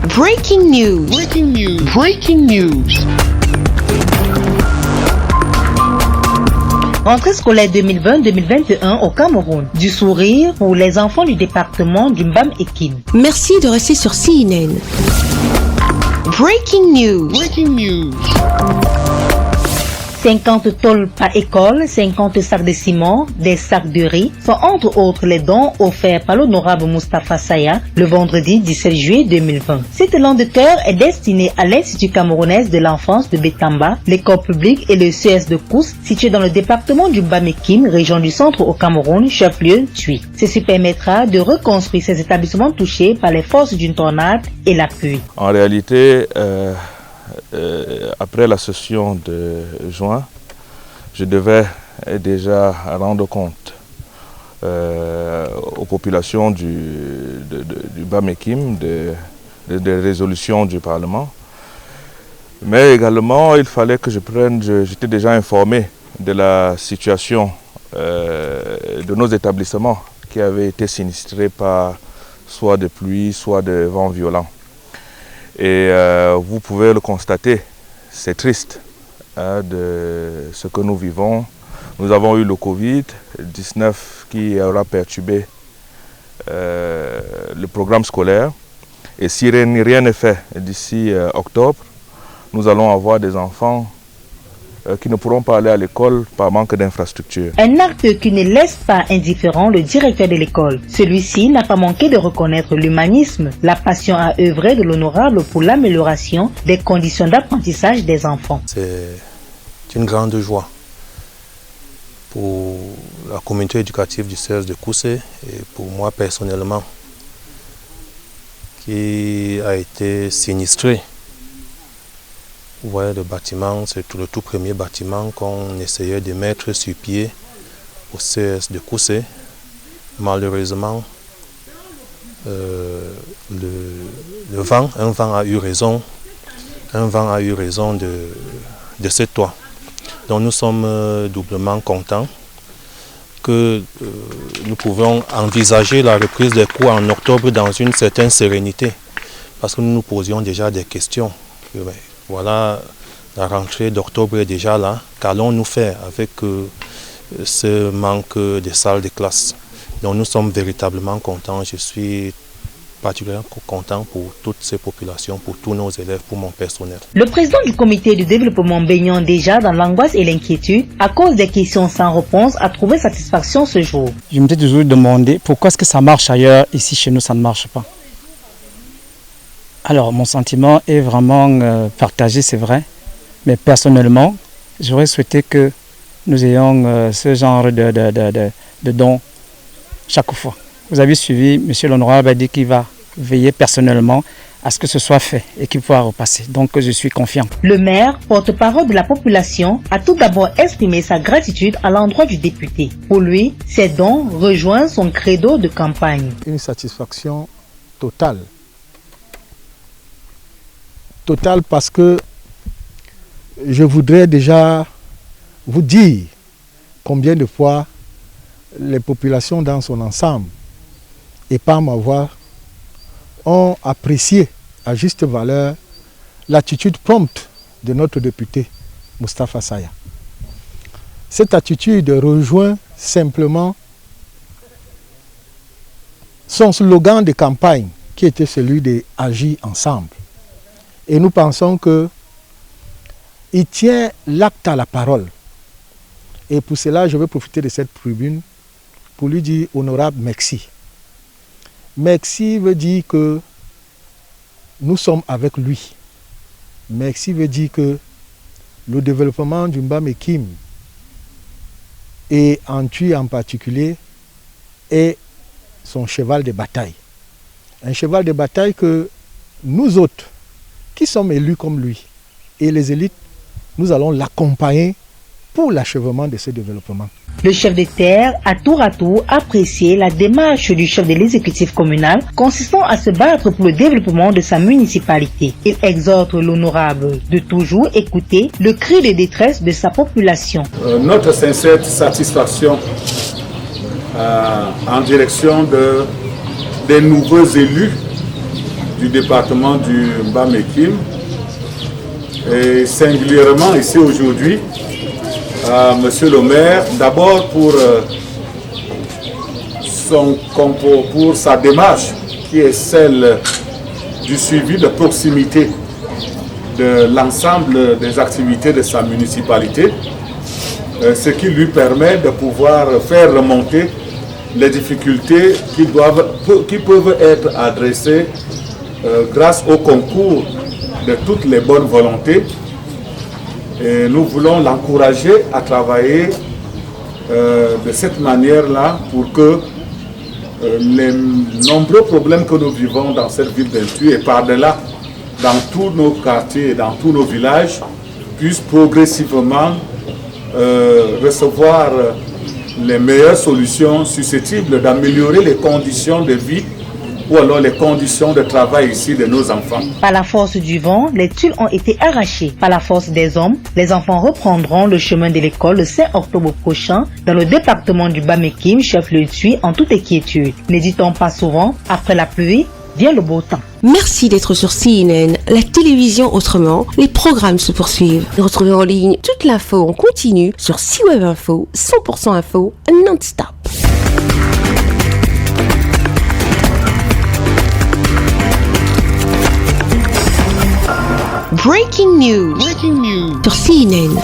Breaking news. Breaking news. Breaking news. Rentrée scolaire 2020-2021 au Cameroun. Du sourire pour les enfants du département du Mbam-Ekim. Merci de rester sur CNN. Breaking news. Breaking news. 50 tôles par école, 50 sacs de ciment, des sacs de riz sont entre autres les dons offerts par l'honorable Moustapha Saya le vendredi 17 juillet 2020. Cet élan de cœur est destiné à l'Institut camerounaise de l'enfance de Bétamba, l'école publique et le CS de Kous, situé dans le département du Mbam-Ekim, région du centre au Cameroun, chef-lieu Tui. Ceci permettra de reconstruire ces établissements touchés par les forces d'une tornade et la pluie. En réalité, après la session de juin, je devais déjà rendre compte aux populations du Mbam-Ekim des résolutions du Parlement. Mais également, il fallait que j'étais déjà informé de la situation de nos établissements qui avaient été sinistrés par soit de pluie, soit de vents violents. Et vous pouvez le constater, c'est triste de ce que nous vivons. Nous avons eu le Covid-19 qui aura perturbé le programme scolaire. Et si rien n'est fait d'ici octobre, nous allons avoir des enfants qui ne pourront pas aller à l'école par manque d'infrastructures. Un acte qui ne laisse pas indifférent le directeur de l'école. Celui-ci n'a pas manqué de reconnaître l'humanisme, la passion à œuvrer de l'honorable pour l'amélioration des conditions d'apprentissage des enfants. C'est une grande joie pour la communauté éducative du CS de Koussé et pour moi personnellement qui a été sinistré. Vous voyez, le bâtiment, c'est le tout premier bâtiment qu'on essayait de mettre sur pied au CS de Koussé. Malheureusement, un vent a eu raison de ce toit. Donc nous sommes doublement contents que nous pouvons envisager la reprise des cours en octobre dans une certaine sérénité, parce que nous nous posions déjà des questions. Voilà, la rentrée d'octobre est déjà là. Qu'allons-nous faire avec ce manque de salles de classe? Donc nous sommes véritablement contents. Je suis particulièrement content pour toutes ces populations, pour tous nos élèves, pour mon personnel. Le président du comité de développement baignant déjà dans l'angoisse et l'inquiétude à cause des questions sans réponse a trouvé satisfaction ce jour. Je me suis toujours demandé pourquoi est-ce que ça marche ailleurs, ici chez nous ça ne marche pas. Alors, mon sentiment est vraiment partagé, c'est vrai. Mais personnellement, j'aurais souhaité que nous ayons ce genre de dons chaque fois. Vous avez suivi, M. l'honorable a dit qu'il va veiller personnellement à ce que ce soit fait et qu'il pourra repasser. Donc, je suis confiant. Le maire, porte-parole de la population, a tout d'abord exprimé sa gratitude à l'endroit du député. Pour lui, ces dons rejoignent son credo de campagne. Une satisfaction totale. Total parce que je voudrais déjà vous dire combien de fois les populations dans son ensemble et par ma voix ont apprécié à juste valeur l'attitude prompte de notre député Moustapha Saya. Cette attitude rejoint simplement son slogan de campagne qui était celui de « Agir ensemble ». Et nous pensons qu'il tient l'acte à la parole. Et pour cela, je vais profiter de cette tribune pour lui dire honorable merci. Merci veut dire que nous sommes avec lui. Merci veut dire que le développement du Mbam-Ekim et en Tui en particulier est son cheval de bataille. Un cheval de bataille que nous autres, qui sommes élus comme lui, et les élites, nous allons l'accompagner pour l'achèvement de ce développement. Le chef de terre a tour à tour apprécié la démarche du chef de l'exécutif communal consistant à se battre pour le développement de sa municipalité. Il exhorte l'honorable de toujours écouter le cri de détresse de sa population. Notre sincère satisfaction en direction de des nouveaux élus du département du Bas-Mekim et singulièrement ici aujourd'hui à Monsieur le maire, d'abord pour sa démarche qui est celle du suivi de proximité de l'ensemble des activités de sa municipalité, ce qui lui permet de pouvoir faire remonter les difficultés qui peuvent être adressées grâce au concours de toutes les bonnes volontés. Et nous voulons l'encourager à travailler de cette manière-là pour que les nombreux problèmes que nous vivons dans cette ville d'Intu et par-delà, dans tous nos quartiers et dans tous nos villages, puissent progressivement recevoir les meilleures solutions susceptibles d'améliorer les conditions de vie ou alors les conditions de travail ici de nos enfants. Par la force du vent, les tuiles ont été arrachées. Par la force des hommes, les enfants reprendront le chemin de l'école le 5 octobre prochain dans le département du Bas-Mekim, chef-lieu Tui, en toute inquiétude. N'hésitons pas souvent, après la pluie, vient le beau temps. Merci d'être sur CNN, la télévision autrement. Les programmes se poursuivent. Retrouvez en ligne toute l'info en continu sur CWeb Info, 100% info, non-stop. Breaking news sur CNN.